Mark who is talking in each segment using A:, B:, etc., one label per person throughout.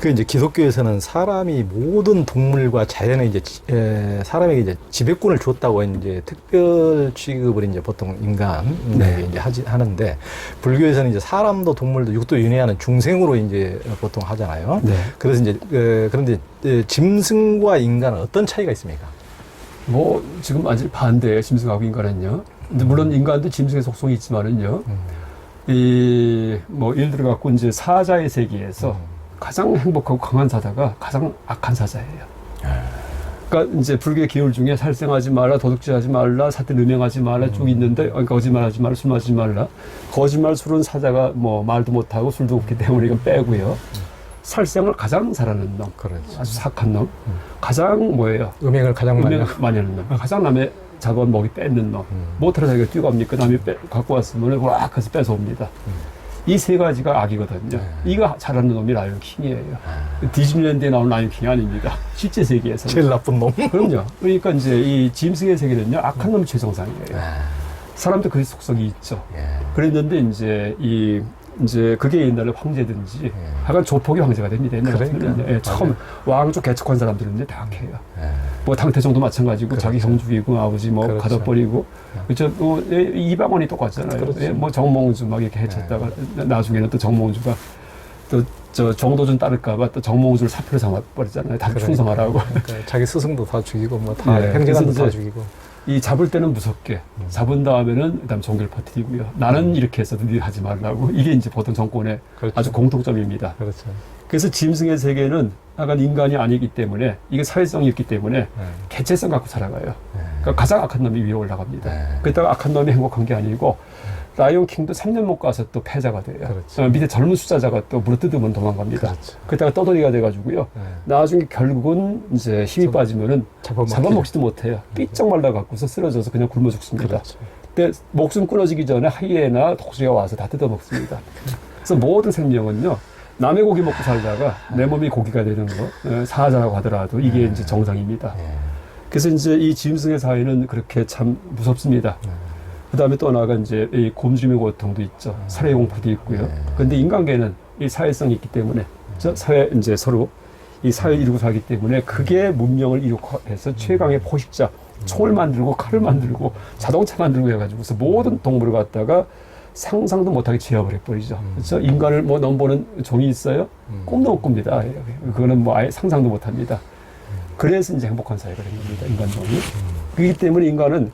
A: 그 이제 기독교에서는 사람이 모든 동물과 자연에 이제 사람에게 이제 지배권을 줬다고 이제 특별 취급을 이제 보통 인간에게 이제 하는데 불교에서는 이제 사람도 동물도 육도 윤회하는 중생으로 이제 보통 하잖아요.
B: 네.
A: 그래서 이제 그런데 짐승과 인간은 어떤 차이가 있습니까?
B: 뭐 지금 완전히 반대예요. 짐승하고 인간은요. 근데 물론 인간도 짐승의 속성이 있지만은요. 이 뭐 예를 들어 갖고 이제 사자의 세계에서 가장 행복하고 강한 사자가 가장 악한 사자예요. 그러니까 이제 불교의 기율 중에 살생하지 말라, 도둑질하지 말라, 사태 음행하지 말라 쭉 있는데 거짓말하지 말라, 술 마시지 말라. 거짓말, 술은 사자가 뭐 말도 못하고 술도 없기 때문에 이건 빼고요. 살생을 가장 잘하는 놈,
A: 그렇죠.
B: 아주 사악한 놈, 가장 뭐예요?
A: 음행을 가장 많이
B: 많이 하는 놈, 가장 남의 잡아온 먹이 뺏는 놈. 못하러 자기가 뛰어갑니까? 남이 갖고 왔으면 와 해서 뺏어옵니다. 이 세 가지가 악이거든요. 이거 잘하는 놈이 라이언 킹이에요. 디즈니랜드에 나오는 라이언 킹이 아닙니다. 실제 세계에서.
A: 제일 나쁜 놈.
B: 그럼요. 그러니까 이제 이 짐승의 세계는요, 악한 놈이 최정상이에요. 사람도 그 속성이 있죠. 그랬는데 이제 그게 옛날에 황제든지 하여간 조폭이 황제가 됩니다. 옛날에 처음 왕족 개척한 사람들은 이제 다 악해요. 뭐 당태종도 마찬가지고 그렇죠. 자기 형 죽이고 아버지 뭐 그렇죠. 가둬버리고 그렇죠. 뭐 이방원이 똑같잖아요. 그렇죠. 뭐 정몽주 막 이렇게 해쳤다가 나중에는 또 정몽주가 또 저 정도준 따를까봐 또 정몽주를 사표로 삼아버리잖아요. 다 충성하라고.
A: 그러니까 자기 스승도 다 죽이고 뭐 다 행제관도 다 죽이고.
B: 이 잡을 때는 무섭게 잡은 다음에는 그다음 종교를 퍼뜨리고요. 나는 이렇게 해서 네 하지 말라고. 이게 이제 보통 정권의 그렇죠. 아주 공통점입니다.
A: 그렇죠.
B: 그래서 짐승의 세계는 약간 인간이 아니기 때문에 이게 사회성이 있기 때문에 개체성 갖고 살아가요. 그러니까 가장 악한 놈이 위에 올라갑니다. 그러다가 악한 놈이 행복한 게 아니고 라이온 킹도 3년 못 가서 또 패자가 돼요. 그렇죠. 밑에 젊은 수자자가 또 물어뜯으면 도망갑니다. 그렇죠. 그러다가 떠돌이가 돼가지고요. 나중에 결국은 이제 힘이 빠지면은 잡아먹지도 못해요. 삐쩍 말라갖고서 쓰러져서 그냥 굶어 죽습니다. 그렇죠. 근데 목숨 끊어지기 전에 하이에나 독수리가 와서 다 뜯어먹습니다. 그래서 모든 생명은요. 남의 고기 먹고 살다가 내 몸이 고기가 되는 거, 사자라고 하더라도 이게 이제 정상입니다. 그래서 이제 이 짐승의 사회는 그렇게 참 무섭습니다. 그 다음에 또 하나가 이제 이 곰주림의 고통도 있죠. 살해 공포도 있고요. 그런데 인간계는 이 사회성이 있기 때문에, 사회, 이제 서로 이 사회를 이루고 살기 때문에 그게 문명을 이루고 해서 최강의 포식자, 총을 만들고 칼을 만들고 자동차 만들고 해가지고서 모든 동물을 갖다가 상상도 못하게 제압을 해버리죠. 그렇죠? 인간을 뭐 넘보는 종이 있어요? 꿈도 못 꿉니다. 그거는 뭐 아예 상상도 못합니다. 그래서 이제 행복한 사회가 된 겁니다. 인간종이. 그렇기 때문에 인간은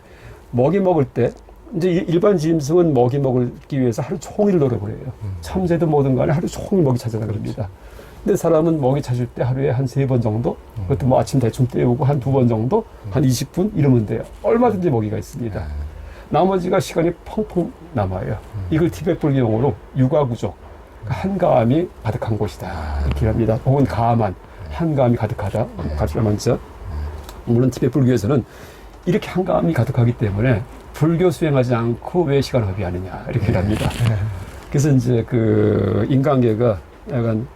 B: 먹이 먹을 때 이제 일반 짐승은 먹이 먹기 위해서 하루 종일 노력을 해요. 참새도 뭐든 간에 하루 종일 먹이 찾아다닙니다. 근데 사람은 먹이 찾을 때 하루에 한 3번 정도, 그것도 뭐 아침 대충 때우고 한 2번 정도, 한 20분 이러면 돼요. 얼마든지 먹이가 있습니다. 나머지가 시간이 펑펑 남아요. 이걸 티베트 불교용어로 육아구조, 한가함이 가득한 곳이다 이렇게 합니다. 혹은 가만, 한가함이 가득하다. 가르쳐면서 물론 티베트 불교에서는 이렇게 한가함이 가득하기 때문에 불교 수행하지 않고 왜 시간을 허비하느냐 이렇게 합니다. 그래서 이제 그 인간계가 약간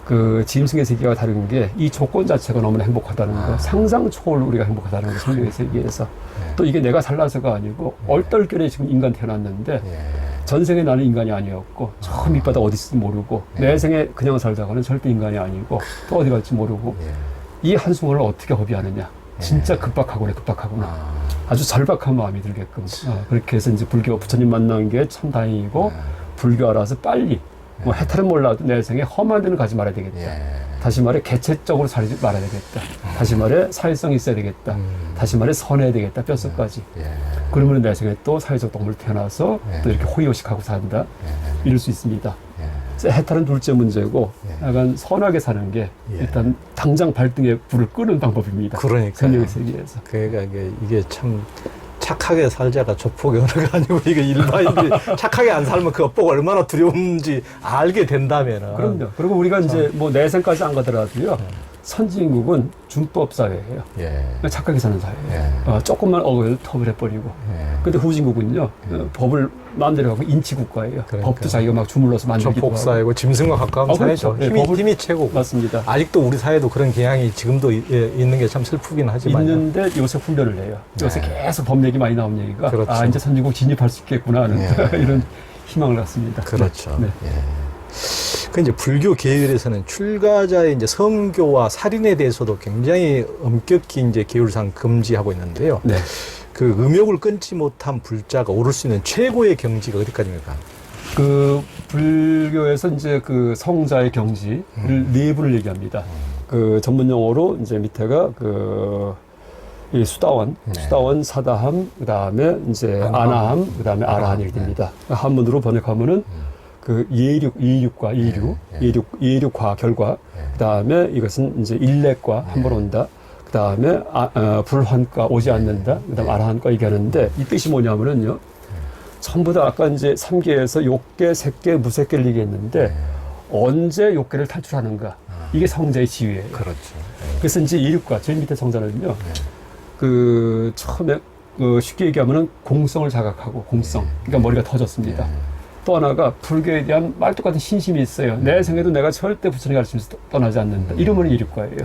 B: 그 짐승의 세계와 다른 게 이 조건 자체가 너무나 행복하다는 거, 상상 초월로 우리가 행복하다는 거, 성경의 세계에서. 또 이게 내가 살라서가 아니고 얼떨결에 지금 인간 태어났는데 전생에 나는 인간이 아니었고 저 밑바닥 어디 있을지 모르고 내 생에 그냥 살다가는 절대 인간이 아니고 또 어디 갈지 모르고 이 한순간을 어떻게 허비하느냐. 진짜 급박하구나. 아주 절박한 마음이 들게끔. 그렇게 해서 이제 불교 부처님 만난 게 참 다행이고 불교 알아서 빨리 뭐 해탈은 몰라도 내 생에 험한 데는 가지 말아야 되겠다. 다시 말해 개체적으로 살지 말아야 되겠다. 다시 말해 사회성이 있어야 되겠다. 다시 말해 선해야 되겠다. 뼛속까지. 그러면 내 생에 또 사회적 동물 태어나서 또 이렇게 호의호식하고 산다. 이럴 수 있습니다. 그래서 해탈은 둘째 문제고 약간 선하게 사는 게 일단 당장 발등에 불을 끄는 방법입니다.
A: 그러니까
B: 성령의 세계에서.
A: 그러니까 이게 참 착하게 살자가 조폭의 언어가 아니고 이게 일반인들이 착하게 안 살면 그 업보가 얼마나 두려운지 알게 된다면은.
B: 그럼요. 그리고 우리가 이제 뭐 내생까지 안 가더라도요. 선진국은 준법 사회예요. 착하게 사는 사회예요. 조금만 억을 턱을 해버리고. 근데 후진국은요. 법을 마음대로 하고 인치국가예요. 그러니까. 법도 자기가 막 주물러서 만들기도 하고.
A: 조폭사회고 짐승과 가까운 사회죠.
B: 그렇죠.
A: 힘이 최고고.
B: 맞습니다.
A: 아직도 우리 사회도 그런 경향이 지금도 있는 게 참 슬프긴 하지만.
B: 있는데 요새 훈련을 해요. 요새 계속 법 얘기 많이 나온 얘기가 그렇죠. 이제 선진국 진입할 수 있겠구나 하는 이런 희망을 갖습니다.
A: 그렇죠. 그 이제 불교 계율에서는 출가자의 이제 성교와 살인에 대해서도 굉장히 엄격히 이제 계율상 금지하고 있는데요.
B: 네.
A: 그 음욕을 끊지 못한 불자가 오를 수 있는 최고의 경지가 어디까지입니까?
B: 그 불교에서 이제 그 성자의 경지를 네 분을 얘기합니다. 그 전문 용어로 이제 밑에가 이 수다원, 수다원, 사다함, 그 다음에 이제 아나함, 그 다음에 아라한이 됩니다. 한문으로 번역하면은 그 이륙과 이륙화 결과, 그 다음에 이것은 이제 일렉과 한 번 온다. 그 다음에 불환과 오지 않는다. 그 다음에 아라한과 얘기하는데 이 뜻이 뭐냐면은요. 전부 다 아까 이제 3계에서 욕계, 색계, 무색계를 얘기했는데 언제 욕계를 탈출하는가. 이게 성자의 지위예요.
A: 그렇죠.
B: 그래서 이제 이륙과 제일 밑에 성자는요. 그 처음에 쉽게 얘기하면은 공성을 자각하고 공성. 그러니까 머리가 터졌습니다. 또 하나가 불교에 대한 말 똑같은 신심이 있어요. 내 생에도 내가 절대 부처님 가르치면서 떠나지 않는다. 이러면 이륙과예요.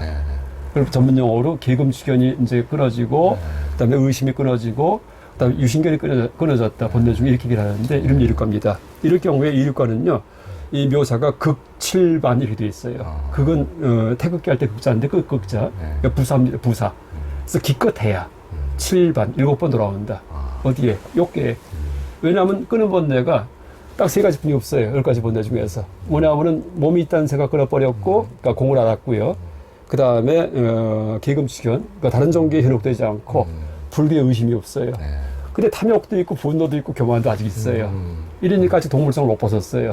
B: 그리고 전문 용어로 계금주견이 이제 끊어지고, 그다음에 의심이 끊어지고, 그다음에 유신견이 끊어졌다. 본내 중에 이렇게 얘기를 하는데 이러면 이륙과입니다. 이럴 경우에 이륙과는요, 이 묘사가 극칠반 이렇게 돼 있어요. 극은 태극기 할 때 극자인데 그 극자, 그러니까 부사입니다. 부사. 그래서 기껏해야 7반 7번 돌아온다. 어디에? 욕계에. 왜냐하면 끄는 번뇌가 딱 세 가지 뿐이 없어요. 10가지 번뇌 중에서. 뭐냐면은 몸이 있다는 생각 끊어버렸고, 그러니까 공을 알았고요. 그 다음에 계금주견, 그러니까 다른 종교에 현혹되지 않고 불교에 의심이 없어요. 근데 탐욕도 있고 분노도 있고 교만도 아직 있어요. 이러니까 아직 동물성을 못 벗었어요.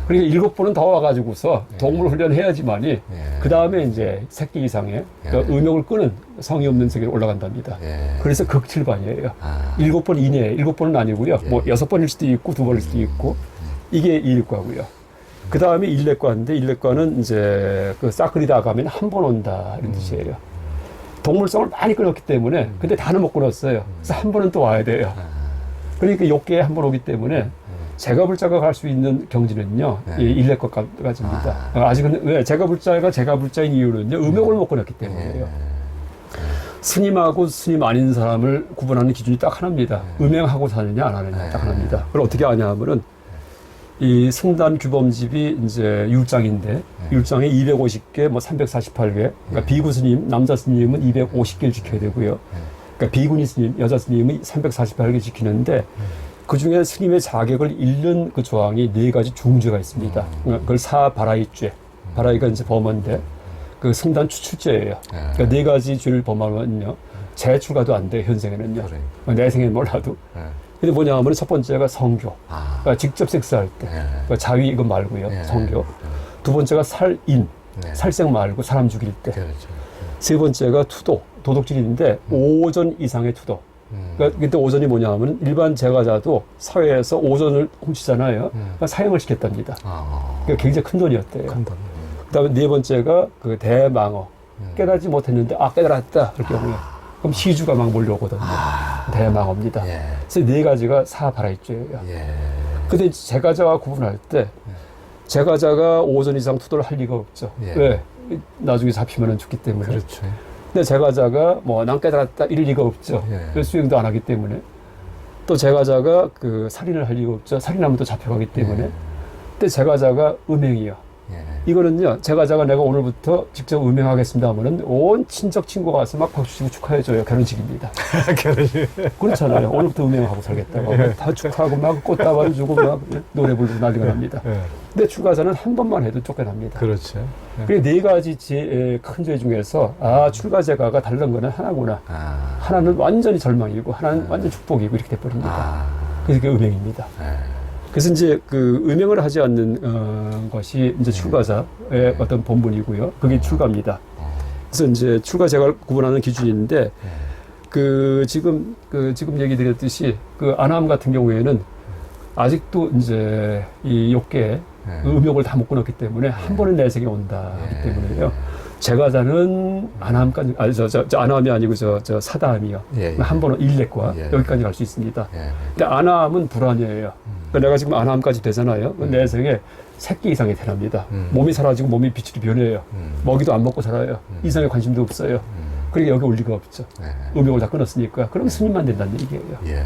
B: 그러니까 7번은 더 와가지고서 동물 훈련해야지만이 그 다음에 이제 새끼 이상의 그러니까 음욕을 끄는 성이 없는 세계로 올라간답니다. 그래서 극칠반이에요. 7번 이내에 7번은 아니고요. 뭐 6번일 수도 있고 2번일 수도 있고 이게 일과고요. 그 다음에 일렉과인데 일렉과는 이제 그 사크리다 가면 한 번 온다 이런 뜻이에요. 동물성을 많이 끊었기 때문에 근데 다는 못 끊었어요. 그래서 한 번은 또 와야 돼요. 그러니까 욕계에 한 번 오기 때문에 제가불자가 갈 수 있는 경지는요, 이 일렉과까지입니다. 아직은 왜 제가불자가 제가불자인 이유는요, 음욕을 못 끊었기 때문이에요. 스님하고 스님 아닌 사람을 구분하는 기준이 딱 하나입니다. 음행하고 사느냐 안 하느냐 딱 하나입니다. 그걸 어떻게 아냐 하면은 이 승단 규범집이 이제 율장인데 율장에 250개, 뭐 348개. 그러니까 비구 스님, 남자 스님은 250개를 지켜야 되고요. 그러니까 비구니 스님, 여자 스님은 348개 지키는데 그 중에 스님의 자격을 잃는 그 조항이 4가지 중죄가 있습니다. 그걸 사바라이죄. 바라이가 이제 범어인데 그 승단 추출죄예요. 그러니까 4가지 죄를 범하면요 재출가도 안 돼요. 현생에는요. 내 생에는 몰라도. 근데 뭐냐 하면 첫 번째가 성교. 그러니까 직접 섹스할 때. 그러니까 자위 이거 말고요. 성교. 두 번째가 살인. 살생 말고 사람 죽일 때. 세 번째가 투도. 도덕질인데 5전 이상의 투도. 그러니까 그때 오전이 뭐냐 하면 일반 제가자도 사회에서 오전을 훔치잖아요. 그러니까 사형을 시켰답니다. 그러니까 굉장히 큰 돈이었대요. 큰 돈. 그 다음에 네 번째가 그 대망어. 깨닫지 못했는데, 깨달았다. 그럴 경우에. 그럼 시주가 막 몰려오거든요. 대망어입니다. 그래서 4가지가 사바라이죄예요. 근데 제가자와 구분할 때, 제가자가 오전 이상 투도를 할 리가 없죠. 왜? 나중에 잡히면 죽기 때문에.
A: 그렇죠.
B: 근데 제가자가 뭐 난 깨달았다 이럴 리가 없죠. 그래서 수행도 안 하기 때문에. 또 제가자가 그 살인을 할 리가 없죠. 살인하면 또 잡혀가기 때문에. 근데 제가자가 음행이요. 이거는요, 제가자가 내가 오늘부터 직접 음행하겠습니다 하면은 온 친척 친구가 와서 막 박수 치고 축하해줘요. 결혼식입니다.
A: 결혼식.
B: 그렇잖아요. 오늘부터 음행하고 살겠다고. 다 축하하고 막 꽃다발 주고 막 노래 부르고 난리가 납니다. 근데 출가자는 한 번만 해도 쫓겨납니다.
A: 그렇죠.
B: 그게 4가지 큰 죄 중에서 출가제가가 다른 거는 하나구나. 하나는 완전히 절망이고 하나는 완전 축복이고 이렇게 돼버립니다. 그래서 그게 음행입니다. 그래서 이제 그 음행을 하지 않는 것이 이제 출가자의 어떤 본분이고요. 그게 출가입니다. 그래서 이제 출가제가를 구분하는 기준인데 지금 얘기 드렸듯이 그 아나함 같은 경우에는 아직도 이제 이 욕계 음욕을 다 못 끊었기 때문에 한 번은 내생에 온다 하기 때문에요. 제가자는 아나함까지, 아나함이 아니고 사다함이요. 한 번은 일렉과 여기까지 갈 수 있습니다. 근데 아나함은 불안이에요. 그러니까 내가 지금 아나함까지 되잖아요. 내생에 새끼 이상이 태어납니다. 몸이 사라지고 몸이 빛으로 변해요. 먹이도 안 먹고 살아요. 이상에 관심도 없어요. 그러니까 여기 올 리가 없죠. 음욕을 다 끊었으니까. 그럼 스님만 된다는 얘기예요.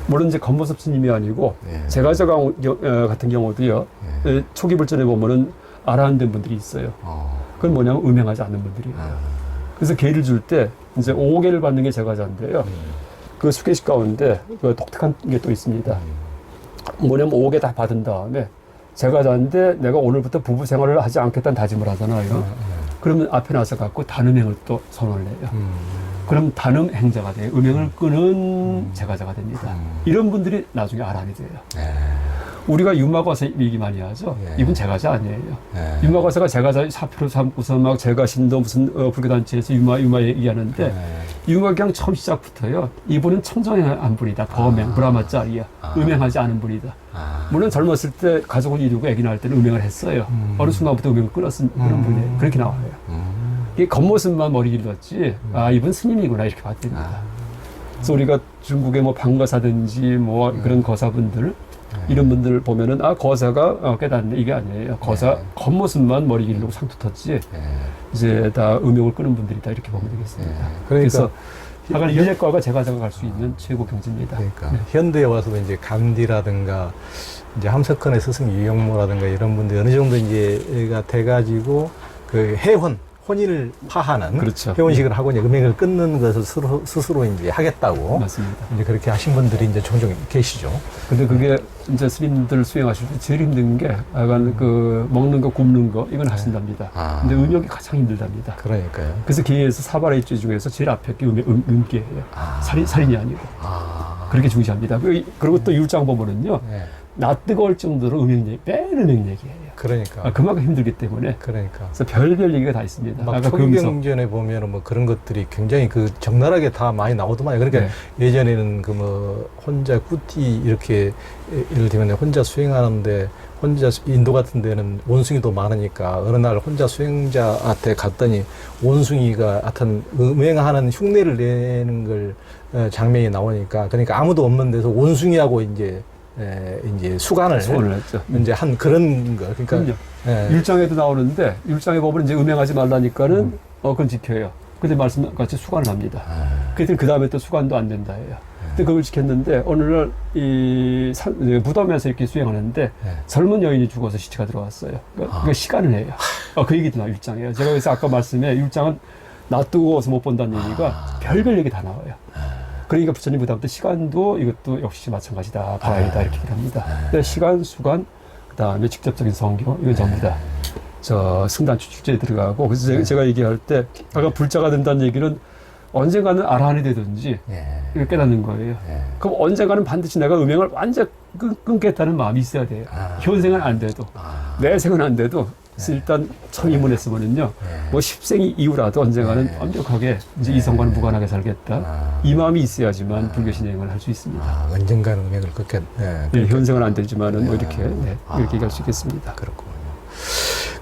B: 물론 이제 겉모습 스님이 아니고 제가자 같은 경우도요. 초기 불전에 보면은 아라한된 분들이 있어요. 그건 뭐냐면 음행하지 않는 분들이에요. 그래서 개를 줄 때 이제 5개를 받는 게 제과자인데요. 그 수계식 가운데 그 독특한 게 또 있습니다. 뭐냐면 5개 다 받은 다음에 제과자인데 내가 오늘부터 부부 생활을 하지 않겠다는 다짐을 하잖아요. 그러면 앞에 나서 갖고 단음행을 또 선언을 해요. 그럼 단음 행자가 돼요. 음행을 끄는 제과자가 됩니다. 이런 분들이 나중에 아란이 돼요. 우리가 유마과서 얘기 많이 하죠. 이분 제과자 아니에요. 유마과서가 제과자 사표로 삼고서 막 제과신도 무슨 불교단체에서 유마 얘기하는데 유마 그냥 처음 시작부터요. 이분은 청정한 분이다. 범행, 브라마짜리야. 음행하지 않은 분이다. 물론 젊었을 때 가족을 이루고 아기 낳을 때는 음행을 했어요. 어느 순간부터 음행을 끊었은 그런 분이에요. 그렇게 나와요. 이게 겉모습만 머리 길렀지, 아, 이분 스님이구나, 이렇게 봤답니다. 그래서 우리가 중국의 뭐 방거사든지 뭐 그런 거사분들, 이런 분들 보면은, 아, 거사가 깨닫네. 이게 아니에요. 거사 겉모습만 머리 길르고 상투 텄지, 이제 다 음욕을 끄는 분들이다. 이렇게 보면 되겠습니다.
A: 그러니까
B: 하여간 인력과가 제과자가 갈 수 있는 최고 경지입니다.
A: 그러니까 현대에 와서도 이제 간디라든가 이제 함석헌의 스승 유영모라든가 이런 분들이 어느 정도 이제가 돼가지고 그 혼인을 파하는
B: 그렇죠.
A: 회원식을 하고 이제 음행을 끊는 것을 스스로 이제 하겠다고.
B: 맞습니다.
A: 이제 그렇게 하신 분들이 이제 종종 계시죠.
B: 근데 그게 이제 스님들 수행하실 때 제일 힘든 게 약간 그 먹는 거 굽는 거 이건 하신답니다. 근데 음욕이 가장 힘들답니다.
A: 그러니까요.
B: 그래서 기회에서 사발의죄 중에서 제일 앞에 게 음기예요. 살인이 아니고. 그렇게 중시합니다. 그리고 또 율장 보면은요. 나 뜨거울 정도로 빼는 얘기예요.
A: 그러니까.
B: 그만큼 힘들기 때문에.
A: 그러니까.
B: 그래서 별별 얘기가 다 있습니다.
A: 막 초기경전에 보면은 뭐 그런 것들이 굉장히 그 적나라하게 다 많이 나오더만요. 그러니까 예전에는 그 뭐 혼자 꾸띠 이렇게 예를 들면 혼자 수행하는데 혼자 인도 같은 데는 원숭이도 많으니까 어느 날 혼자 수행자한테 갔더니 원숭이가 하여튼 음행하는 흉내를 내는 걸 장면이 나오니까 그러니까 아무도 없는 데서 원숭이하고 이제 수간을
B: 했죠.
A: 이제 한 그런 거. 그러니까
B: 율장에도 나오는데 율장에 보면 이제 음행하지 말라니까는 그건 지켜요. 근데 말씀같이 수간을 합니다. 그랬더니 그 다음에 또 수간도 안 된다 해요. 근데 그걸 지켰는데 어느 날 무덤에서 이렇게 수행하는데 젊은 여인이 죽어서 시체가 들어왔어요. 그러니까 시간을 해요. 그 얘기도 나 율장이에요. 제가 그래서 아까 말씀에 율장은 놔두고서 못 본다는 얘기가 별별 얘기 다 나와요. 그러니까 부처님 그다음부터 시간도 이것도 역시 마찬가지다. 바라이다 이렇게 얘기를 합니다. 근데 시간, 수간, 그다음에 직접적인 성교 이건 전부 다 저 승단 축제에 들어가고 그래서 제가 얘기할 때 아까 불자가 된다는 얘기는 언젠가는 아라한이 되든지 이걸 깨닫는 거예요. 그럼 언젠가는 반드시 내가 음행을 완전 끊겠다는 마음이 있어야 돼요. 현생은 안 돼도 내 생은 안 돼도 그래서 일단 처음 입문했으면은요, 뭐 10생 이후라도 언젠가는 완벽하게 이제 이성과는 무관하게 살겠다. 이 마음이 있어야지만 불교 신행을 할 수 있습니다.
A: 언젠가는 음행을 끊겠.
B: 현생은 안 되지만은 뭐 이렇게 이렇게 얘기할 수 있겠습니다.
A: 그렇군요.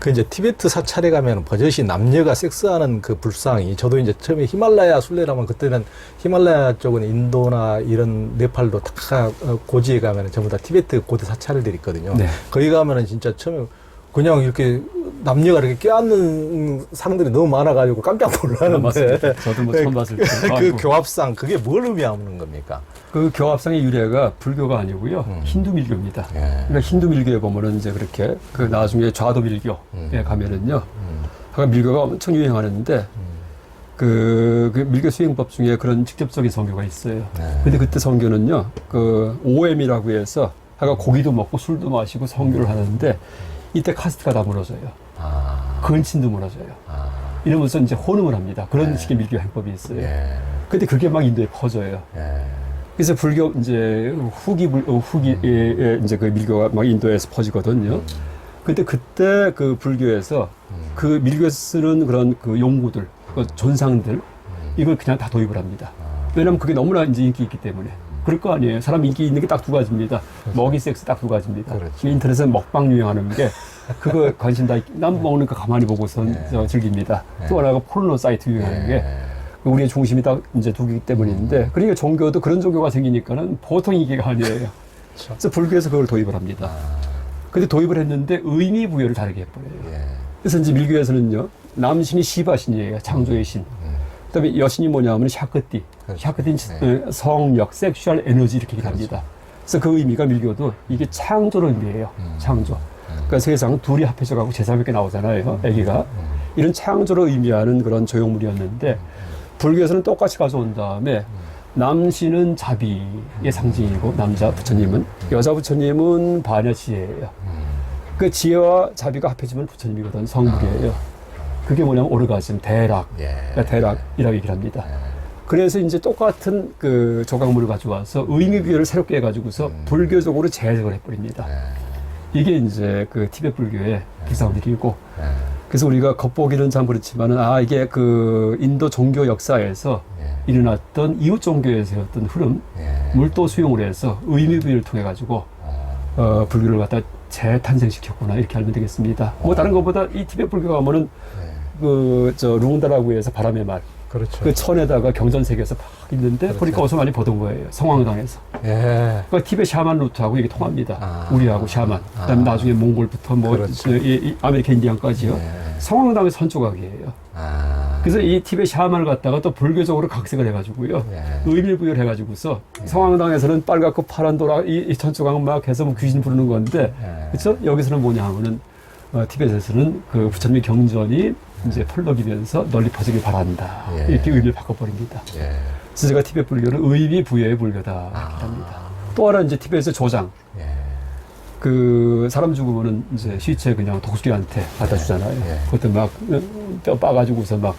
A: 그 이제 티베트 사찰에 가면 버젓이 남녀가 섹스하는 그 불상이 저도 이제 처음에 히말라야 순례라면 그때는 히말라야 쪽은 인도나 이런 네팔도 다 고지에 가면은 전부 다 티베트 고대 사찰들이 있거든요. 거기 가면은 진짜 처음에 그냥 이렇게 남녀가 이렇게 껴안는 사람들이 너무 많아가지고 깜짝 놀랐는데.
B: 저도 뭐 처음 봤을 때.
A: 그 교합상 그게 뭘 의미하는 겁니까?
B: 그 교합상의 유래가 불교가 아니고요. 힌두 밀교입니다. 그러니까 힌두 밀교에 보면은 이제 그렇게 그 나중에 좌도 밀교에 가면은요. 밀교가 엄청 유행하는데 그 밀교 수행법 중에 그런 직접적인 성교가 있어요. 근데 그때 성교는요. 그 OM이라고 해서 고기도 먹고 술도 마시고 성교를 하는데 이때 카스트가 다 무너져요. 근친도 무너져요. 이러면서 이제 혼음을 합니다. 그런 식의 밀교 행법이 있어요. 근데 그게 막 인도에 퍼져요. 그래서 불교 이제 후기에 이제 그 밀교가 막 인도에서 퍼지거든요. 근데 그때 그 불교에서 그 밀교에서 쓰는 그런 그 용구들, 그 존상들 이걸 그냥 다 도입을 합니다. 왜냐면 그게 너무나 이제 인기 있기 때문에. 그럴 거 아니에요. 사람 인기 있는 게 딱 두 가지입니다. 먹이 섹스 딱 두 가지입니다. 인터넷에 먹방 유행하는 게 그거 관심 다 남 먹는 거 가만히 보고선 즐깁니다. 또 하나가 포르노 사이트 유행하는 게 우리의 중심이 딱 이제 두기 때문인데 그러니까 종교도 그런 종교가 생기니까는 보통 이게가 아니에요. 그래서 불교에서 그걸 도입을 합니다. 근데 도입을 했는데 의미 부여를 다르게 해버려요. 그래서 이제 밀교에서는요 남신이 시바신이에요. 창조의 신. 그다음에 여신이 뭐냐면 샤크띠. 샤크띠는 성력, 섹슈얼 에너지 이렇게 얘기합니다. 그래서 그 의미가 밀교도 이게 창조를 의미해요. 창조. 그러니까 세상 둘이 합해져 가고 제3에게 나오잖아요. 아기가. 이런 창조를 의미하는 그런 조형물이었는데 불교에서는 똑같이 가져온 다음에 남신은 자비의 상징이고 남자 부처님은 여자 부처님은 반야지혜예요. 그 지혜와 자비가 합해지면 부처님이거든. 성불이에요. 그게 뭐냐면 오르가즘, 대락, 그러니까 대락이라고 얘기를 합니다. 그래서 이제 똑같은 그 조각물을 가져와서 의미 부여를 새롭게 해가지고서 불교적으로 재해석을 해버립니다. 이게 이제 그 티베트 불교의 기사한 일이고, 그래서 우리가 겉보기는 참 그렇지만은 이게 그 인도 종교 역사에서 일어났던 이웃 종교에서의 어떤 흐름, 물도 수용을 해서 의미 부여를 통해 가지고 불교를 갖다 재탄생시켰구나 이렇게 알면 되겠습니다. 뭐 다른 것보다 이 티베트 불교가 가면은 룽다라고 해서 바람의 말.
A: 그렇죠.
B: 그 천에다가 경전세계에서 막 있는데
A: 그렇죠.
B: 보니까 어디서 많이 보던 거예요. 성황당에서. 그 티베트 샤만 루트하고 이게 통합니다. 우리하고 샤만. 그다음에 나중에 몽골부터 뭐
A: 그렇죠.
B: 이 아메리카 인디안까지요. 성황당의 선조각이에요. 그래서 이 티베트 샤만을 갖다가 또 불교적으로 각색을 해가지고요. 의미를 부여를 해가지고서 성황당에서는 빨갛고 파란 도라 이 천조각 막 해서 뭐 귀신 부르는 건데, 그렇죠? 여기서는 뭐냐 하면은 티베트에서는 그 부처님의 경전이 이제 펄럭이면서 널리 퍼지길 바란다. 이렇게 의미를 바꿔버립니다. 그래서 제가 티베트 불교는 의미 부여의 불교다. 이렇게 합니다. 또 하나 이제 티베트에서 조장. 그 사람 죽으면은 이제 시체 그냥 독수리한테 갖다 주잖아요. 그것도 막 뼈 빠가지고서 막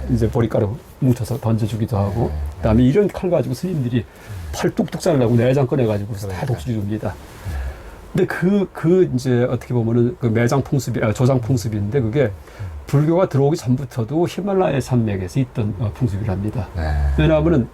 B: 이제 보리가루 뭉쳐서 던져주기도 하고, 그다음에 이런 칼 가지고 스님들이 팔 뚝뚝 자르려고 내장 꺼내가지고 다 독수리 줍니다. 근데 그 이제 어떻게 보면은 그 매장 풍습이, 조장 풍습인데 그게 불교가 들어오기 전부터도 히말라야 산맥에서 있던 풍습이랍니다. 왜냐하면은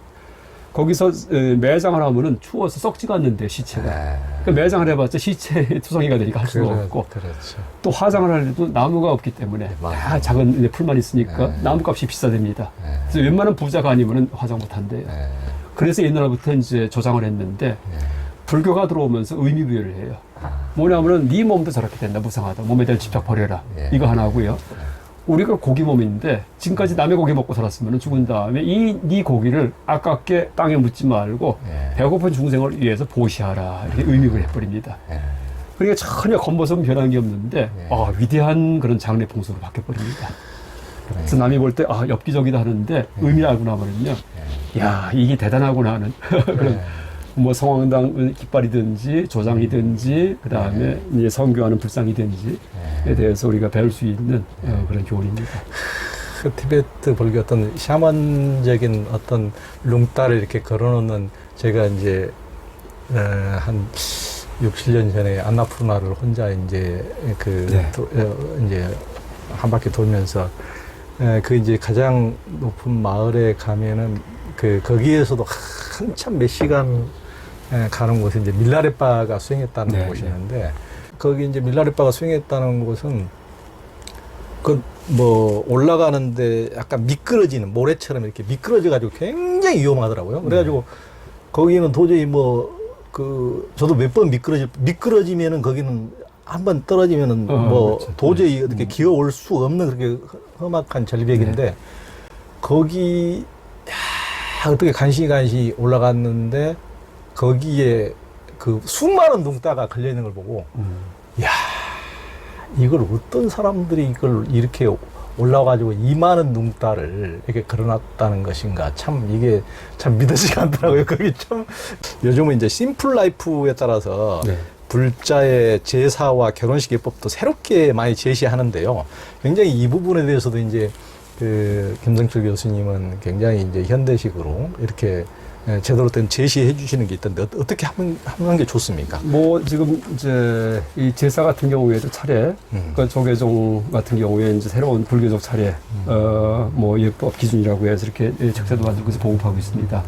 B: 거기서 매장을 하면은 추워서 썩지가 않는데 시체가. 그러니까 매장을 해봤자 시체 투성이가 되니까 할 수가 없고.
A: 그렇죠.
B: 또 화장을 하려도 나무가 없기 때문에 다 작은 이제 풀만 있으니까 나무값이 비싸답니다. 그래서 웬만한 부자가 아니면은 화장 못 한대요. 그래서 옛날부터 이제 조장을 했는데 불교가 들어오면서 의미 부여를 해요. 뭐냐면은 네 몸도 저렇게 된다, 무상하다. 몸에 대한 집착 버려라. 이거 하나고요. 우리가 고기 몸인데 지금까지 남의 고기 먹고 살았으면 죽은 다음에 네 고기를 아깝게 땅에 묻지 말고 배고픈 중생을 위해서 보시하라. 이렇게 의미를 해버립니다. 그러니까 전혀 겉모습은 변한 게 없는데 위대한 그런 장례 풍속으로 바뀌어버립니다. 그래서 남이 볼 때 엽기적이다 하는데 의미를 알고 나면은요, 야, 이게 대단하구나 하는 그런 뭐 성황당 깃발이든지 조장이든지 그 다음에 이제 성교하는 불상이든지에 대해서 우리가 배울 수 있는 그런 교훈입니다.
A: 그 티베트 불교 어떤 샤먼적인 어떤 룽따를 이렇게 걸어놓는, 제가 이제 한 6, 7년 전에 안나푸르나를 혼자 이제 이제 한 바퀴 돌면서 그 이제 가장 높은 마을에 가면은 거기에서도 한참 몇 시간 가는 곳에 이제 밀라레바가 수행했다는 곳이 있는데, 거기 이제 밀라레바가 수행했다는 곳은 뭐 올라가는데 약간 미끄러지는, 모래처럼 이렇게 미끄러져가지고 굉장히 위험하더라고요. 그래가지고 거기는 도저히 저도 몇 번 미끄러지면은 거기는 한번 떨어지면은 그렇죠. 도저히 어떻게 기어올 수 없는 그렇게 험악한 절벽인데, 거기 어떻게 간신히 올라갔는데 거기에 그 수많은 둥따가 걸려 있는 걸 보고, 야, 이걸 어떤 사람들이 이걸 이렇게 올라가지고 이 많은 둥따를 이렇게 걸어놨다는 것인가, 참 이게 참 믿어지지가 않더라고요. 그게 참 요즘은 이제 심플 라이프에 따라서 불자의 제사와 결혼식 예법도 새롭게 많이 제시하는데요. 굉장히 이 부분에 대해서도 이제 김성철 교수님은 굉장히 이제 현대식으로 이렇게 제대로 된 제시해 주시는 게 있던데, 어떻게 하는 게 좋습니까?
B: 뭐 지금 이제 이 제사 같은 경우에도 차례, 그러니까 조계종 같은 경우에 이제 새로운 불교적 차례, 뭐 예법 기준이라고 해서 이렇게 책자도 만들고 보급하고 있습니다.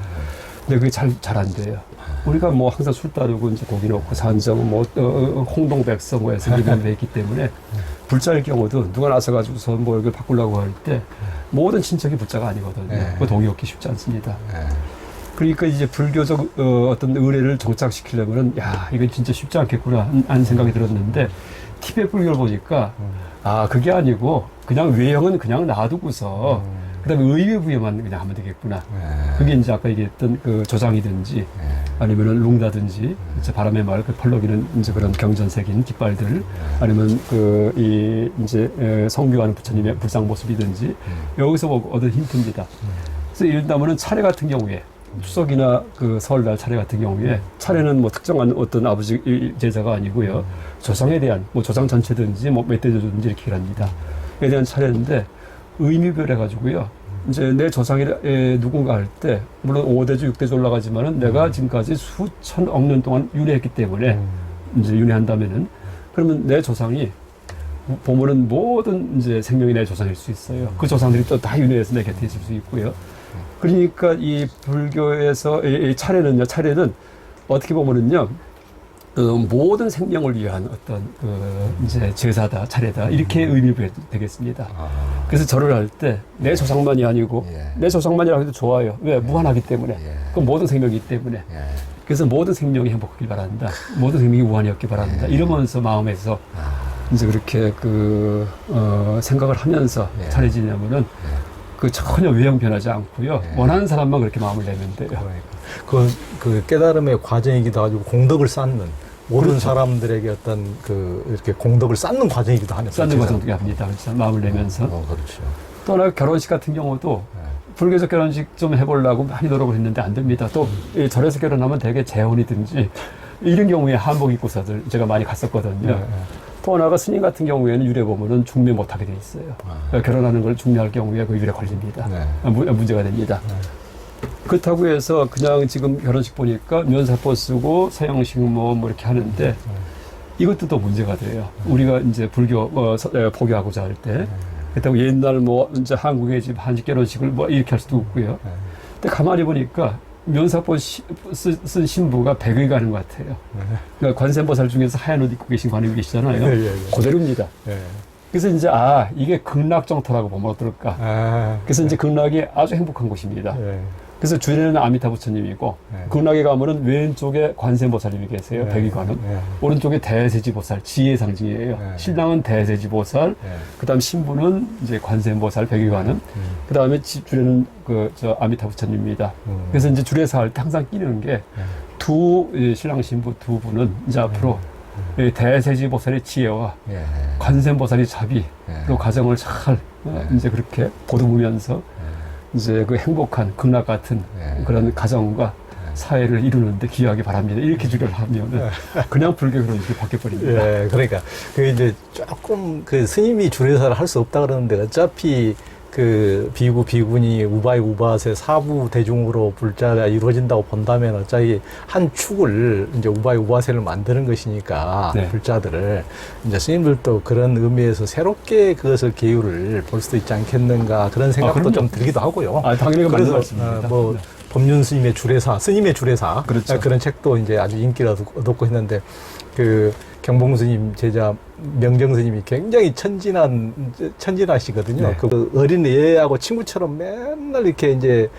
B: 근데 그게 잘 안 돼요. 우리가 뭐 항상 술 따르고 이제 고기 넣고 산정, 뭐 홍동백서 뭐 해서 이렇게 있기 때문에 불자일 경우도 누가 나서가지고서 뭐 이걸 바꾸려고 할 때 모든 친척이 불자가 아니거든요. 그 동의 얻기 쉽지 않습니다. 그러니까 이제 불교적 어떤 의례를 정착시키려면은, 야, 이건 진짜 쉽지 않겠구나 하는 생각이 들었는데, 티베트 불교를 보니까 그게 아니고 그냥 외형은 그냥 놔두고서 그다음에 의미 부여만 그냥 하면 되겠구나. 그게 이제 아까 얘기했던 그 조장이든지 아니면은 롱다든지 이제 바람의 말, 그 펄럭이는 이제 그런 경전색인 깃발들 아니면 그 이 이제 성교하는 부처님의 불상 모습이든지 여기서 뭐 얻은 힌트입니다. 그래서 예를 들면은 차례 같은 경우에 추석이나 그 설날 차례 같은 경우에 차례는 뭐 특정한 어떤 아버지 제자가 아니고요. 조상에 대한 뭐 조상 전체든지 뭐 멧돼지든지 이렇게 합니다. 에 대한 차례인데 의미별 해가지고요. 이제 내 조상이 누군가 할 때 물론 5대주, 6대주 올라가지만은 내가 지금까지 수천억 년 동안 윤회했기 때문에 이제 윤회한다면은 그러면 내 조상이 보면은 모든 이제 생명이 내 조상일 수 있어요. 그 조상들이 또 다 윤회해서 내 곁에 있을 수 있고요. 그러니까 이 불교에서 이 차례는 어떻게 보면은요, 모든 생명을 위한 어떤 이제 제사다, 차례다 이렇게 의미가 되겠습니다. 그래서 절을 할 때 내 조상만이 아니고 내 조상만이라고 해도 좋아요. 왜? 무한하기 때문에. 그 모든 생명이기 때문에. 그래서 모든 생명이 행복하길 바란다. 모든 생명이 무한이었길 바란다. 이러면서 마음에서 이제 그렇게 생각을 하면서 차례 지내면은 그 전혀 외형 변하지 않고요. 원하는 사람만 그렇게 마음을 내면 돼요.
A: 그 깨달음의 과정이기도 하고 공덕을 쌓는 모든
B: 그렇죠.
A: 사람들에게 어떤 이렇게 공덕을 쌓는 과정이기도 하네요.
B: 쌓는 과정도 합니다. 그래서 마음을 내면서.
A: 그렇죠.
B: 또 하나 결혼식 같은 경우도 불교에서 결혼식 좀 해보려고 많이 노력을 했는데 안 됩니다. 또 이 절에서 결혼하면 대개 재혼이든지 이런 경우에 한복 입고서들 제가 많이 갔었거든요. 또 하나가 스님 같은 경우에는 유래 보면은 중매 못하게 돼 있어요. 결혼하는 걸 중매할 경우에 그 유래 걸립니다. 문제가 됩니다. 그렇다고 해서 그냥 지금 결혼식 보니까 면사포 쓰고 서양식 뭐 이렇게 하는데 이것도 또 문제가 돼요. 우리가 이제 불교 포교하고자 할 때 그렇다고 옛날 뭐 이제 한국의 집 한식 결혼식을 뭐 이렇게 할 수도 없고요. 근데 가만히 보니까 면사포 쓴 신부가 100을 가는 것 같아요. 그러니까 관세음보살 중에서 하얀 옷 입고 계신 관이 계시잖아요. 그대로입니다. 그래서 이제 이게 극락정토라고 보면 어떨까. 그래서 이제 극락이 아주 행복한 곳입니다. 그래서 주례는 아미타 부처님이고 극락에 가면은 왼쪽에 관세음보살님이 계세요. 백위관은 오른쪽에 대세지보살 지혜의 상징이에요. 신랑은 대세지보살, 그다음 신부는 이제 관세음보살 백위관은, 그다음에 주례는 아미타 부처님입니다. 그래서 이제 주례사 할 때 항상 끼는 게 신랑 신부 두 분은 이제 앞으로 대세지보살의 지혜와 관세음보살의 자비 그 과정을 잘 이제 그렇게 보듬으면서 이제 그 행복한 극락 같은 그런 가정과 사회를 이루는데 기여하기 바랍니다. 이렇게 주례를 하면 그냥 불교 결혼식이 바뀌어버립니다.
A: 그러니까 이제 조금 스님이 주례사를 할 수 없다 그러는데 어차피 그 비구 비구니 우바이 우바세 사부 대중으로 불자가 이루어진다고 본다면 어차피 한 축을 이제 우바이 우바세를 만드는 것이니까 불자들을 이제 스님들도 그런 의미에서 새롭게 그것을 계율을 볼 수도 있지 않겠는가 그런 생각도 좀 들기도 하고요.
B: 당연히 맞는
A: 그래서
B: 말씀입니다.
A: 법륜 스님의 주례사, 스님의 주례사
B: 그렇죠.
A: 그런 책도 이제 아주 인기를 얻었고 했는데 경봉 스님 제자 명정 스님이 굉장히 천진하시거든요. 그 어린 애하고 친구처럼 맨날 이렇게 이제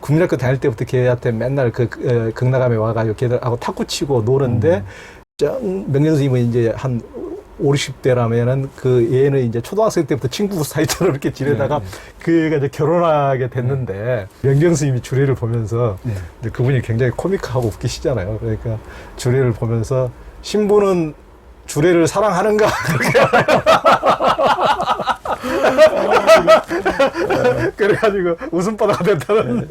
A: 국민학교 다닐 때부터 걔한테 맨날 극락암에 와가지고 걔들하고 탁구 치고 노는데 명정 스님은 이제 한 50, 60대라면은 그 얘는 이제 초등학생 때부터 친구 사이처럼 이렇게 지내다가 그 애가 이제 결혼하게 됐는데 명경 스님이 주례를 보면서 그분이 굉장히 코믹하고 웃기시잖아요. 그러니까 주례를 보면서 신부는 주례를 사랑하는가? 그래가지고 웃음바다가 됐다는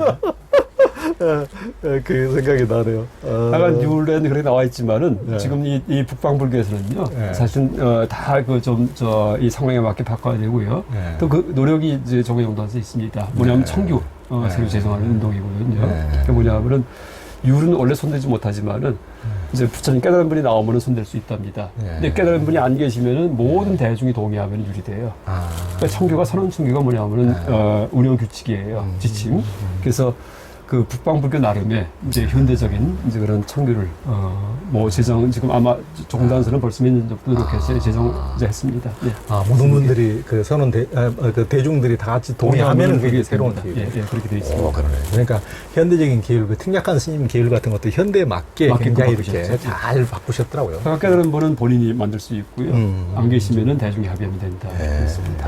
A: 그 생각이 나네요.
B: 다만 유래는 그렇게 나와 있지만은 지금 이 북방불교에서는요 사실은 다 이 상황에 맞게 바꿔야 되고요. 또 그 노력이 이제 적용돼서 있습니다. 뭐냐면 청규 새로 제정하는 운동이거든요. 그게 뭐냐면은 율은 원래 손대지 못하지만은 이제 부처님 깨달은 분이 나오면은 손댈 수 있답니다. 근데 깨달은 분이 안 계시면은 모든 대중이 동의하면 율이 돼요. 그러니까 청규가 선언 청규가 뭐냐면은 운영 규칙이에요. 지침. 그래서 그 북방불교 나름의 이제 현대적인 이제 그런 청규를 제정 지금 아마 종단서는 벌써 몇 년 정도 이렇게 제정 이제 했습니다.
A: 모든 분들이 그 선언 대중들이 다 같이 동의하면 그게 새로운 계율.
B: 그렇게 돼 있습니다.
A: 그러니까 현대적인 계율, 특약한 스님 계율 같은 것도 현대에 맞게 굉장히 이렇게 잘 바꾸셨더라고요.
B: 깨달은 분은 본인이 만들 수 있고요. 안 계시면은 대중이 합의하면 된다. 그렇습니다.